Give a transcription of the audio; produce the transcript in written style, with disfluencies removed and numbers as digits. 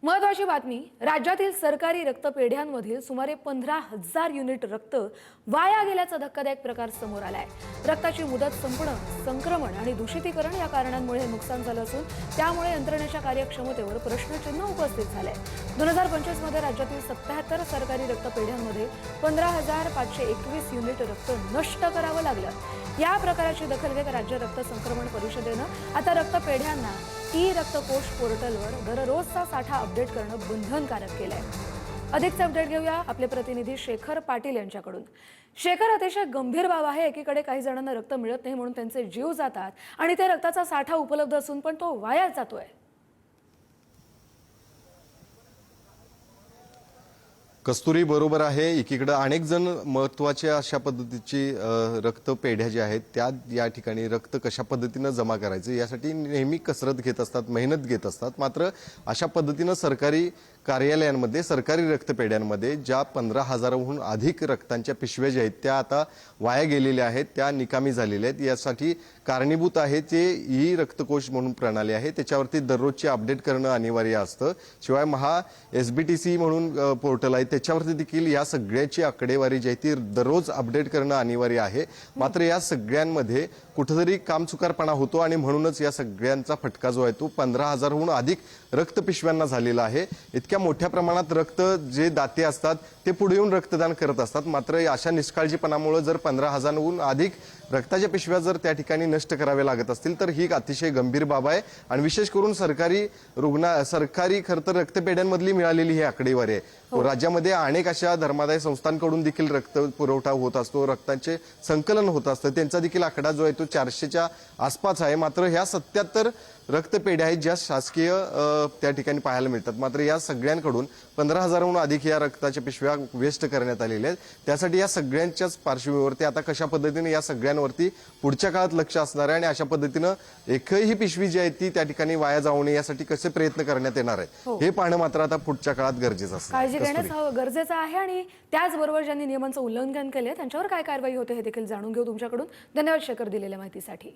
महत्त्वाची बातमी, राज्यातील सरकारी रक्तपेढ्यांमधील सुमारे 15,000 युनिट रक्त वाया गेल्याचा धक्कादायक प्रकार समोर आलाय। रक्ताची मुदत संपणं, संक्रमण आणि दूषितीकरण या कारणांमुळे नुकसान झालं असून त्यामुळे यंत्रणेच्या कार्यक्षमतेवर प्रश्नचिन्ह उपस्थित झालंय। 2025 मध्ये राज्यातील 77 सरकारी रक्तपेढ्यांमध्ये 15,521 युनिट रक्त नष्ट करावं लागलं। या प्रकाराची दखल घेत राज्य रक्त संक्रमण परिषदेनं आता रक्तपेढ्यांना ई-रक्तकोश पोर्टलवर दररोजचा साठा अपडेट करणं बंधनकारक केलंय। अधिकचे अपडेट घेऊया आपले प्रतिनिधी शेखर पाटील यांच्याकडून। शेखर, अतिशय गंभीर बाब आहे। एकीकडे काही जणांना रक्त मिळत नाही म्हणून त्यांचे जीव जातात आणि ते रक्ताचा साठा उपलब्ध असून पण तो वाया जातोय। कस्तुरी, बरोबर आहे। एकीकडे अनेक जण महत्त्वाच्या अशा पद्धतीची रक्तपेढ्या ज्या आहेत त्या या ठिकाणी रक्त कशा पद्धतीने जमा करायचं यासाठी नेहमी कसरत घेत असतात, मेहनत घेत असतात। मात्र अशा पद्धतीने सरकारी कार्यालयांमध्ये, सरकारी रक्तपेढ्यांमध्ये ज्या 15,000हून अधिक रक्तांच्या पिशव्या ज्या आहेत त्या आता वाया गेलेल्या आहेत, त्या निकामी झालेल्या आहेत। यासाठी कारणीभूत आहे ते ई रक्तकोश म्हणून प्रणाली आहे, त्याच्यावरती दररोजची अपडेट करणं अनिवार्य असतं। शिवाय SBTC म्हणून पोर्टल आहे, त्याच्यावरती देखील या सगळ्याची आकडेवारी जी आहे ती दररोज अपडेट करणं अनिवार्य आहे। मात्र या सगळ्यांमध्ये कुठेतरी कामचुकारपणा होतो आणि म्हणूनच या सगळ्यांचा फटका जो आहे तो 15,000हून अधिक रक्तपिशव्यांना झालेला आहे। इतक्या मोठ्या प्रमाणात रक्त जे दाते असतात ते पुढे येऊन रक्तदान करत असतात। मात्र अशा निष्काळजीपणामुळे जर 15,000हून अधिक रक्ताच्या पिशव्या जर त्या ठिकाणी नष्ट कराव्या लागत असतील तर ही अतिशय गंभीर बाब आहे। आणि विशेष करून सरकारी खरं तर रक्तपेढ्यांमधली मिळालेली ही आकडेवारी आहे। राज्यामध्ये अनेक अशा धर्मादाय संस्थांकडून देखील रक्त पुरवठा होत असतो, रक्तांचे संकलन होत असतं, त्यांचा देखील आकडा जो आहे तो 400च्या आसपास आहे। मात्र ह्या 77 रक्तपेढ्या आहेत ज्या शासकीय त्या ठिकाणी पाहायला मिळतात। मात्र या सगळ्यांकडून 15,000हून अधिक या रक्ताच्या पिशव्या वेस्ट करण्यात आलेल्या आहेत। त्यासाठी या सगळ्यांच्याच पार्श्वभूमीवरती आता कशा पद्धतीने या सगळ्यांवरती पुढच्या काळात लक्ष असणार आहे आणि अशा पद्धतीनं एकही पिशवी जी आहे ती त्या ठिकाणी वाया जाऊ नये यासाठी कसे प्रयत्न करण्यात येणार आहे हे पाहणं मात्र आता पुढच्या काळात गरजेचं असतं। काळजी घेणं गरजेचं आहे आणि त्याचबरोबर ज्यांनी नियमांचं उल्लंघन केले त्यांच्यावर काय कारवाई होते हे देखील जाणून घेऊ तुमच्याकडून। धन्यवाद शेखर दिलेल्या माहितीसाठी।